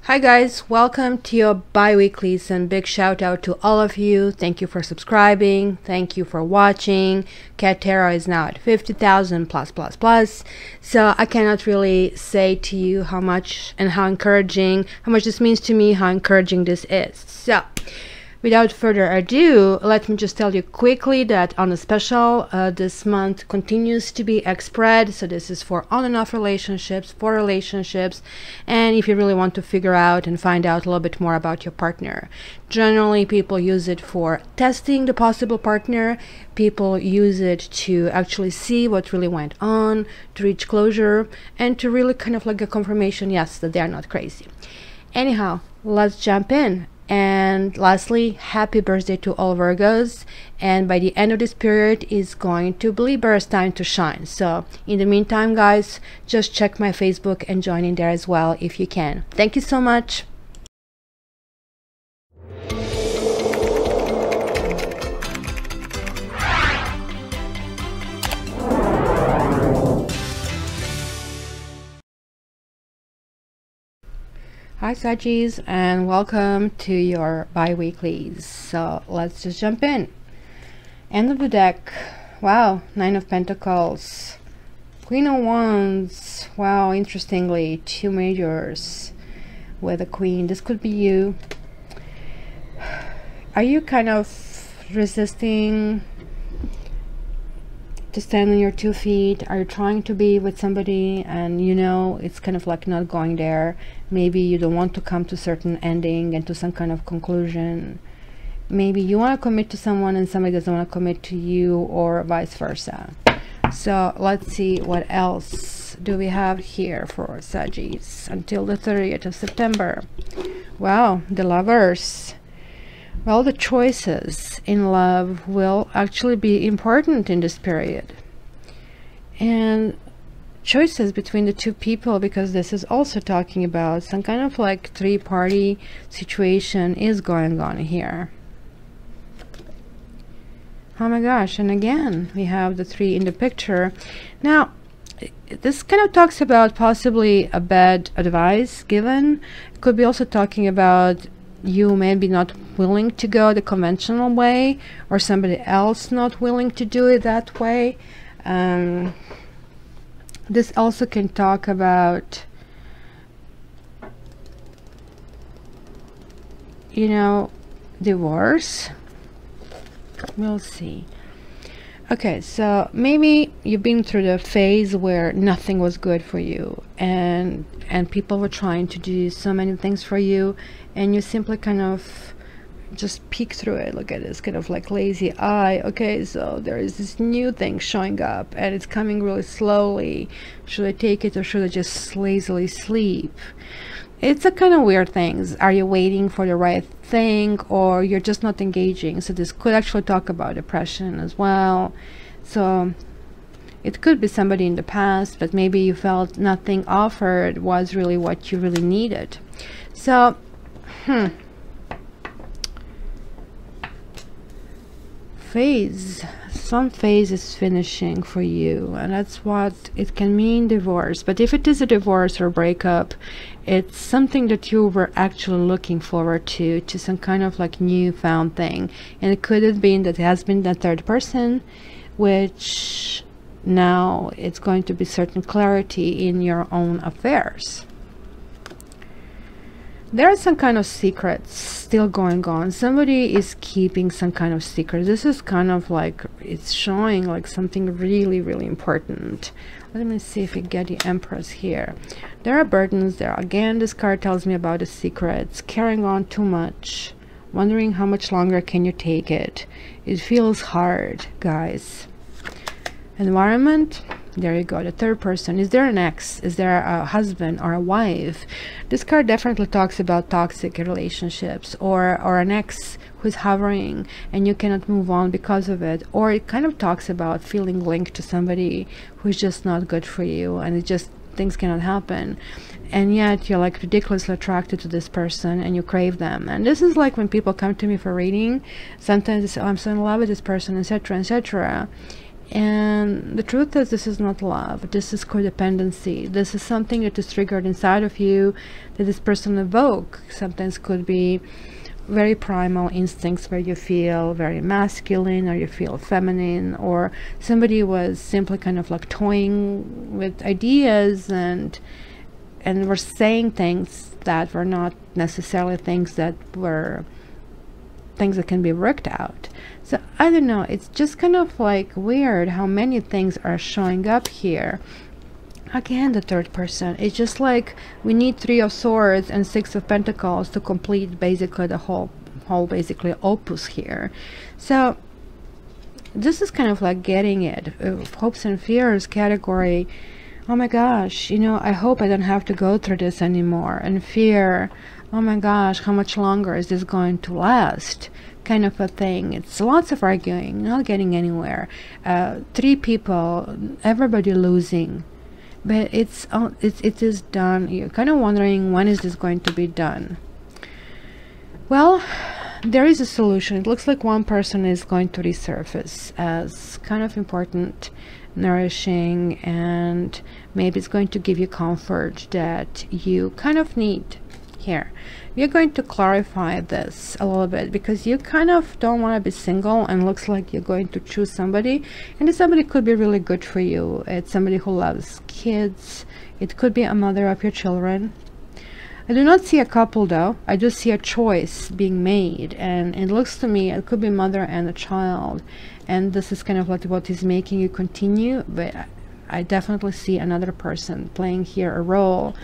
Hi guys, welcome to your bi-weeklies, and big shout out to all of you. Thank you for subscribing. Thank you for watching. Cat Tarot is now at 50,000 plus. So I cannot really say to you how much and how much this means to me, how encouraging this is. So without further ado, let me just tell you quickly that on a special, this month continues to be X-Spread. So this is for on and off relationships, and if you really want to figure out and find out a little bit more about your partner. Generally, people use it for testing the possible partner. People use it to actually see what really went on, to reach closure, and to really kind of like a confirmation, yes, that they're not crazy. Anyhow, let's jump in. And lastly, happy birthday to all Virgos, and by the end of this period is going to be Libera's time to shine. So in the meantime, guys, just check my Facebook and join in there as well if you can. Thank you so much. Hi Saggies, and welcome to your bi-weeklies. So let's just jump in. End of the deck. Wow, Nine of Pentacles, Queen of Wands. Wow, interestingly, two majors with a Queen. This could be you. Are you kind of resisting to stand on your 2 feet? Are you trying to be with somebody and you know it's kind of like not going there? Maybe you don't want to come to certain ending and to some kind of conclusion. Maybe you want to commit to someone and somebody doesn't want to commit to you, or vice versa. So let's see what else do we have here for Saggies until the 30th of September. Wow, the Lovers. Well, the choices in love will actually be important in this period, and choices between the two people, because this is also talking about some kind of like three-party situation is going on here. Oh my gosh, and again we have the 3 in the picture. Now this kind of talks about possibly a bad advice given. It could be also talking about you maybe not willing to go the conventional way, or somebody else not willing to do it that way. This also can talk about, you know, divorce. We'll see. Okay, so maybe you've been through the phase where nothing was good for you, and people were trying to do so many things for you, and you simply kind of just peek through it. Look at this kind of like lazy eye. Okay, so there is this new thing showing up and it's coming really slowly. Should I take it or should I just lazily sleep? It's a kind of weird things. Are you waiting for the right thing, or you're just not engaging? So this could actually talk about depression as well. So it could be somebody in the past, but maybe you felt nothing offered was really what you really needed. So some phase is finishing for you, and that's what it can mean, divorce. But if it is a divorce or breakup, it's something that you were actually looking forward to some kind of like newfound thing, and it could have been that it has been the third person, which now it's going to be certain clarity in your own affairs. There are some kind of secrets still going on. Somebody is keeping some kind of secret. This is kind of like, it's showing like something really important. Let me see if we get the Empress here. There are burdens there. Again, this card tells me about the secrets. Carrying on too much. Wondering how much longer can you take it. It feels hard, guys. Environment. There you go, the third person. Is there an ex? Is there a husband or a wife? This card definitely talks about toxic relationships, or an ex who's hovering and you cannot move on because of it. Or it kind of talks about feeling linked to somebody who's just not good for you, and it just, things cannot happen, and yet you're like ridiculously attracted to this person and you crave them. And this is like when people come to me for reading, sometimes they say, oh, I'm so in love with this person, etc., etc. And the truth is, this is not love. This is codependency. This is something that is triggered inside of you that this person evoke. Sometimes could be very primal instincts where you feel very masculine or you feel feminine, or somebody was simply kind of like toying with ideas and were saying things that were not necessarily things that were things that can be worked out. So I don't know, it's just kind of like weird how many things are showing up here. Again, the third person, it's just like we need 3 of Swords and 6 of Pentacles to complete basically the whole basically opus here. So this is kind of like getting it. Hopes and fears category. Oh my gosh, you know, I hope I don't have to go through this anymore. And fear, oh my gosh, how much longer is this going to last? Kind of a thing. It's lots of arguing, not getting anywhere. 3 people, everybody losing. But it is done. You're kind of wondering, when is this going to be done? Well, there is a solution. It looks like one person is going to resurface as kind of important, nourishing, and maybe it's going to give you comfort that you kind of need here. We're going to clarify this a little bit because you kind of don't want to be single, and looks like you're going to choose somebody, and this somebody could be really good for you. It's somebody who loves kids. It could be a mother of your children. I do not see a couple though. I just see a choice being made, and it looks to me it could be mother and a child, and this is kind of like what is making you continue. But I definitely see another person playing here a role,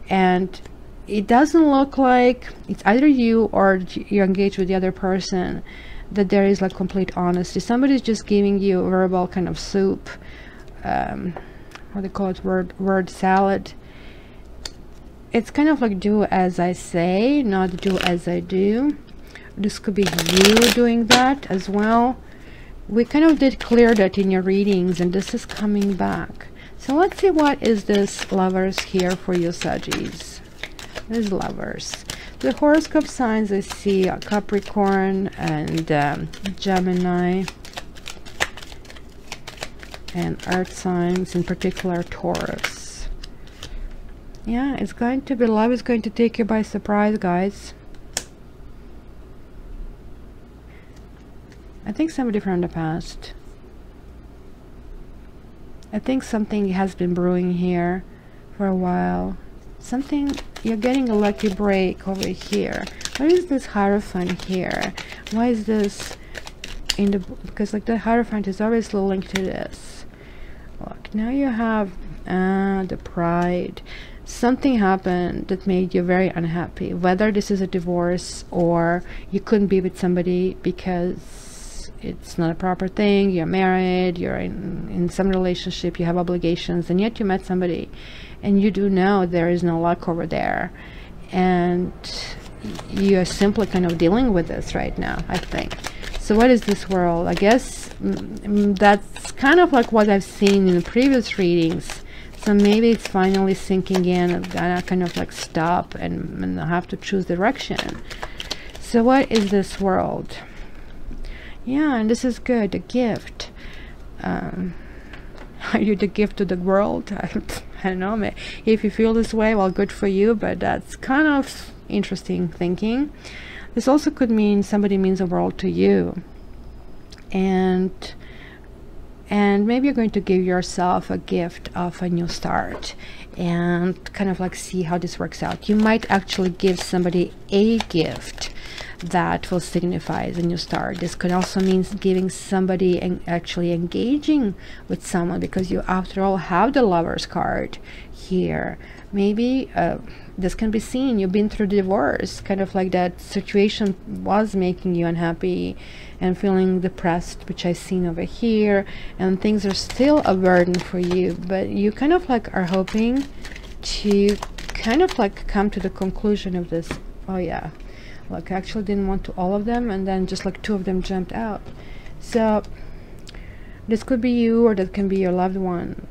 and it doesn't look like it's either you or you're engaged with the other person, that there is like complete honesty. Somebody's just giving you verbal kind of soup, what they call it, word salad. It's kind of like do as I say, not do as I do. This could be you doing that as well. We kind of did clear that in your readings, and this is coming back. So let's see, what is this Lovers here for you, Saggies? There's Lovers. The horoscope signs, I see Capricorn and Gemini, and earth signs, in particular Taurus. Yeah, it's going to be, love is going to take you by surprise, guys. I think somebody from the past. I think something has been brewing here for a while. Something, you're getting a lucky break over here. What is this Hierophant here? Why is this in the, because like the Hierophant is always linked to this. Look, now you have the Pride. Something happened that made you very unhappy, whether this is a divorce or you couldn't be with somebody because it's not a proper thing, you're married, you're in some relationship, you have obligations, and yet you met somebody and you do know there is no luck over there, and you're simply kind of dealing with this right now, I think. So what is this world? I guess that's kind of like what I've seen in the previous readings. So maybe it's finally sinking in, and I kind of like stop and I have to choose direction. So what is this world? Yeah, and this is good, a gift. Are you the gift to the world? I don't know. If you feel this way, well, good for you, but that's kind of interesting thinking. This also could mean somebody means the world to you, and maybe you're going to give yourself a gift of a new start and kind of like see how this works out. You might actually give somebody a gift that will signify the new start. This could also mean giving somebody and actually engaging with someone, because you after all have the Lovers card here. Maybe this can be seen, you've been through divorce, kind of like that situation was making you unhappy and feeling depressed, which I've seen over here, and things are still a burden for you, but you kind of like are hoping to kind of like come to the conclusion of this. Oh yeah, look, I actually didn't want to all of them, and then just like 2 of them jumped out. So this could be you, or that can be your loved one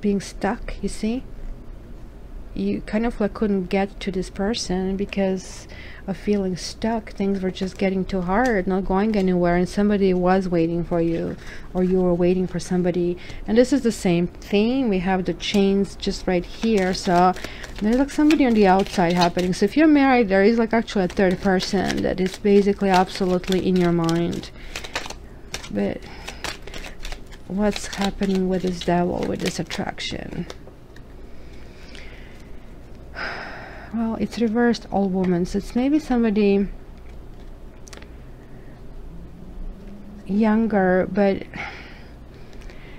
being stuck, you see. you kind of like couldn't get to this person because of feeling stuck. Things were just getting too hard, not going anywhere, and somebody was waiting for you, or you were waiting for somebody. And this is the same thing. We have the chains just right here, so there's like somebody on the outside happening. So if you're married, there is like actually a third person that is basically absolutely in your mind. But what's happening with this devil, with this attraction? Well, it's reversed, all women. So it's maybe somebody younger, but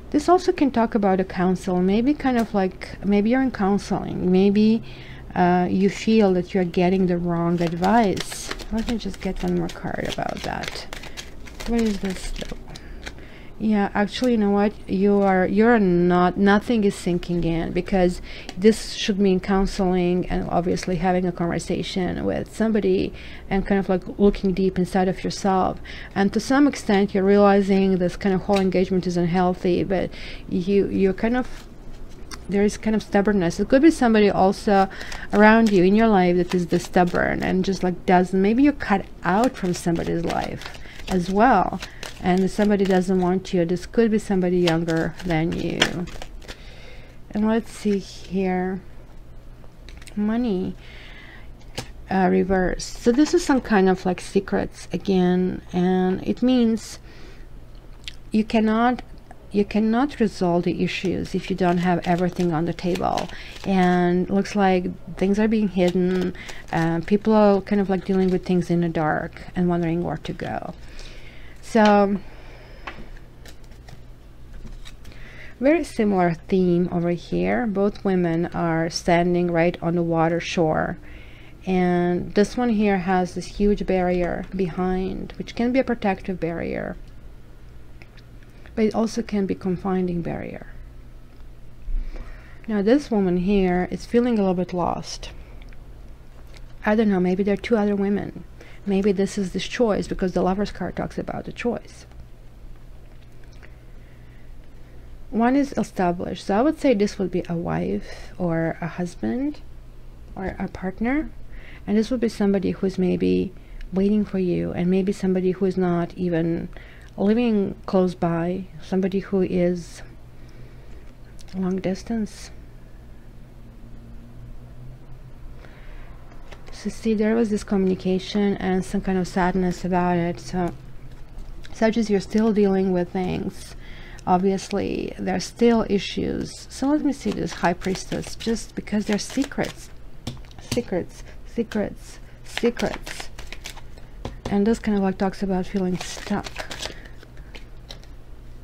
this also can talk about a counsel. Maybe kind of like, maybe you're in counseling. Maybe you feel that you're getting the wrong advice. Let me just get one more card about that. What is this? Yeah, actually, you know what, you're not, nothing is sinking in, because this should mean counseling and obviously having a conversation with somebody and kind of like looking deep inside of yourself. And to some extent you're realizing this kind of whole engagement is unhealthy, but you're kind of, there is kind of stubbornness. It could be somebody also around you in your life that is this stubborn and just like doesn't, maybe you're cut out from somebody's life as well, and somebody doesn't want you. This could be somebody younger than you. And let's see here, money reverse. So this is some kind of like secrets again, and it means you cannot resolve the issues if you don't have everything on the table. And looks like things are being hidden. People are kind of like dealing with things in the dark and wondering where to go. So very similar theme over here. Both women are standing right on the water shore, and this one here has this huge barrier behind, which can be a protective barrier, but it also can be confining barrier. Now this woman here is feeling a little bit lost. I don't know, maybe there are two other women. Maybe this is this choice, because the Lover's card talks about the choice. One is established, so I would say this would be a wife or a husband or a partner, and this would be somebody who's maybe waiting for you, and maybe somebody who is not even living close by, somebody who is long distance. So see, there was this communication and some kind of sadness about it. So such as you're still dealing with things, obviously there's still issues. So let me see this High Priestess, just because there's secrets, secrets, secrets, secrets. And this kind of like talks about feeling stuck.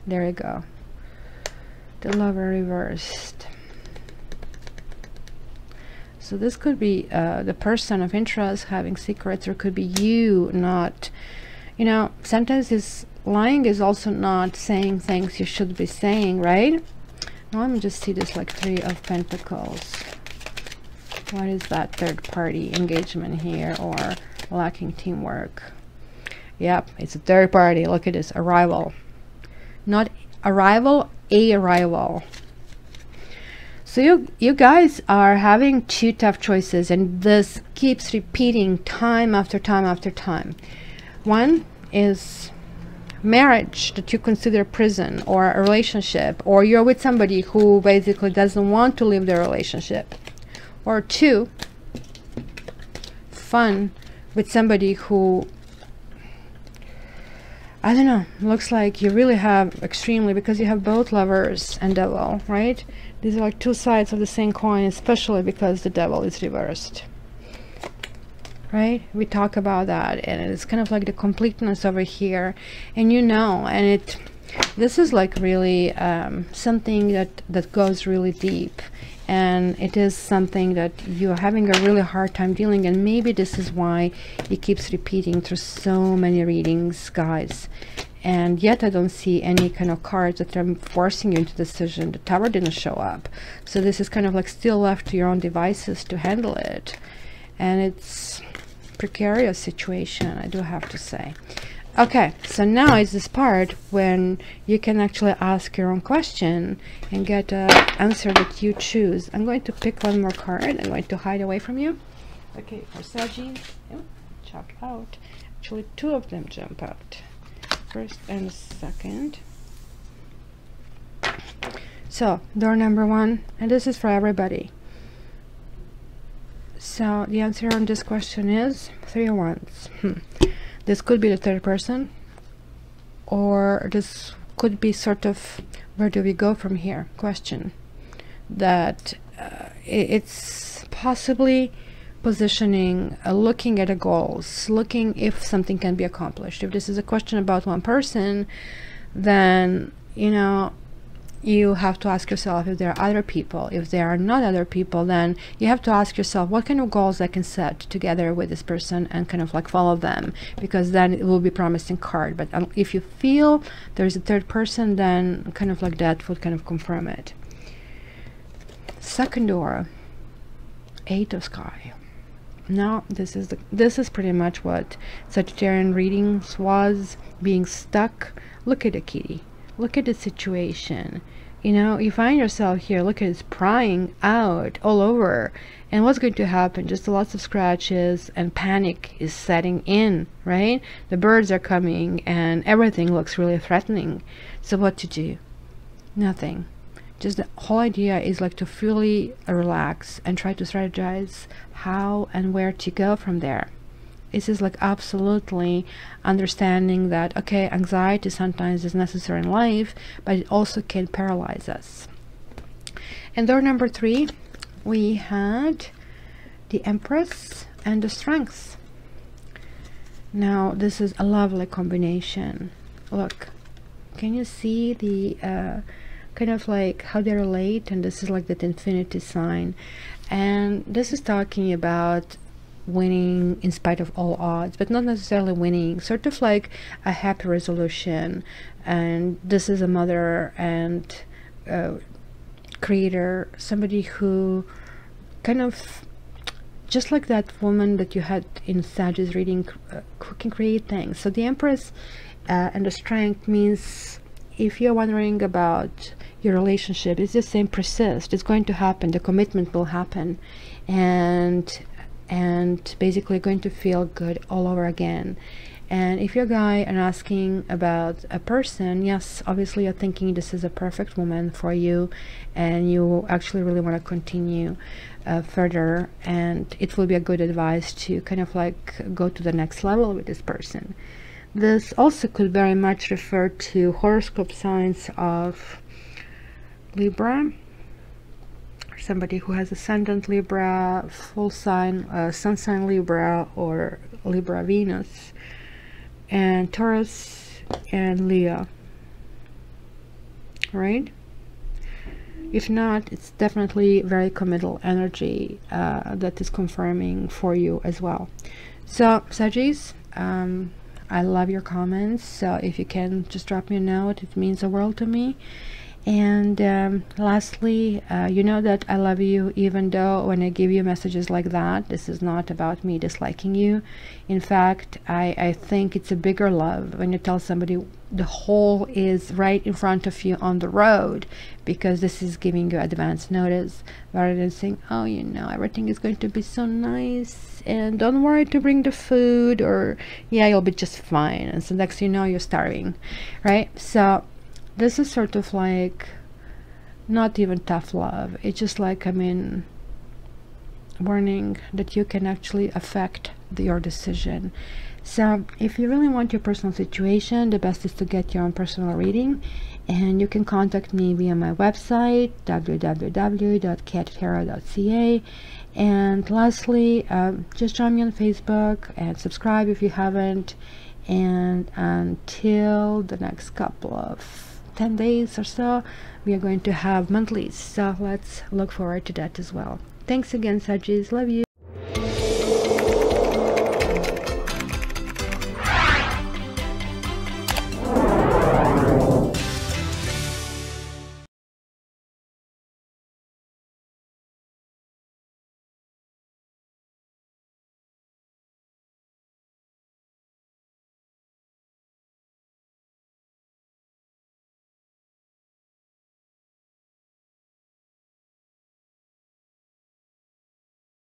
There you go. The Lover reversed. So this could be the person of interest having secrets, or could be you not, you know, sometimes this lying is also not saying things you should be saying, right? Now let me just see this like Three of Pentacles. What is that third party engagement here, or lacking teamwork? Yep, it's a third party. Look at this, arrival. Not arrival, a arrival. So you guys are having two tough choices, and this keeps repeating time after time after time. One is marriage that you consider prison, or a relationship, or you're with somebody who basically doesn't want to leave their relationship. Or two, fun with somebody who, I don't know, looks like you really have extremely, because you have both Lovers and Devil, right? These are like two sides of the same coin, especially because the Devil is reversed, right? We talk about that, and it's kind of like the completeness over here, and you know, and this is like really something that goes really deep, and it is something that you're having a really hard time dealing, and maybe this is why it keeps repeating through so many readings, guys. And yet I don't see any kind of cards that are forcing you into decision. The Tower didn't show up, so this is kind of like still left to your own devices to handle it, and it's precarious situation, I do have to say. Okay, so now is this part when you can actually ask your own question and get an answer that you choose. I'm going to pick one more card. I'm going to hide away from you. Okay, for Saggies, chop out. Actually, two of them jump out. First and second. So, door number one, and this is for everybody. So, the answer on this question is 3 of Wands. This could be the third person, or this could be sort of where do we go from here question. That it's possibly positioning, looking at the goals, looking if something can be accomplished. If this is a question about one person, then, you know, you have to ask yourself if there are other people. If there are not other people, then you have to ask yourself what kind of goals I can set together with this person and kind of like follow them, because then it will be promising card. But if you feel there's a third person, then kind of like that would kind of confirm it. Second door, 8 of Sky. Now this is pretty much what Sagittarian readings was, being stuck. Look at the kitty. Look at the situation. You know, you find yourself here, look at it's prying out all over. And what's going to happen? Just lots of scratches, and panic is setting in, right? The birds are coming and everything looks really threatening. So what to do? Nothing. Just the whole idea is like to fully relax and try to strategize how and where to go from there. This is like absolutely understanding that, okay, anxiety sometimes is necessary in life, but it also can paralyze us. And door number 3, we had the Empress and the Strength. Now this is a lovely combination. Look, can you see the kind of like how they relate? And this is like that infinity sign, and this is talking about winning in spite of all odds, but not necessarily winning, sort of like a happy resolution. And this is a mother and creator, somebody who kind of just like that woman that you had in Sagittarius reading, who can create things. So the Empress and the Strength means, if you're wondering about your relationship, it's the same, persist, it's going to happen, the commitment will happen, and basically going to feel good all over again. And if you're a guy and asking about a person, yes, obviously you're thinking this is a perfect woman for you, and you actually really want to continue further, and it will be a good advice to kind of like go to the next level with this person. This also could very much refer to horoscope signs of Libra, somebody who has ascendant Libra, full sign, sun sign Libra, or Libra Venus, and Taurus and Leo, right? If not, it's definitely very committal energy that is confirming for you as well. So Saggies, I love your comments, so if you can just drop me a note, it means the world to me. And lastly, you know that I love you, even though when I give you messages like that, this is not about me disliking you. In fact, I think it's a bigger love when you tell somebody the hole is right in front of you on the road, because this is giving you advance notice, rather than saying, oh, you know, everything is going to be so nice and don't worry to bring the food, or yeah, you'll be just fine, and so next thing you know, you're starving, right? So this is sort of like not even tough love, it's just like, I mean, warning that you can actually affect your decision. So if you really want your personal situation, the best is to get your own personal reading, and you can contact me via my website www.cattarot.ca. and lastly, just join me on Facebook and subscribe if you haven't, and until the next couple of 10 days or so, we are going to have monthlies, so let's look forward to that as well. Thanks again, Saggies, love you.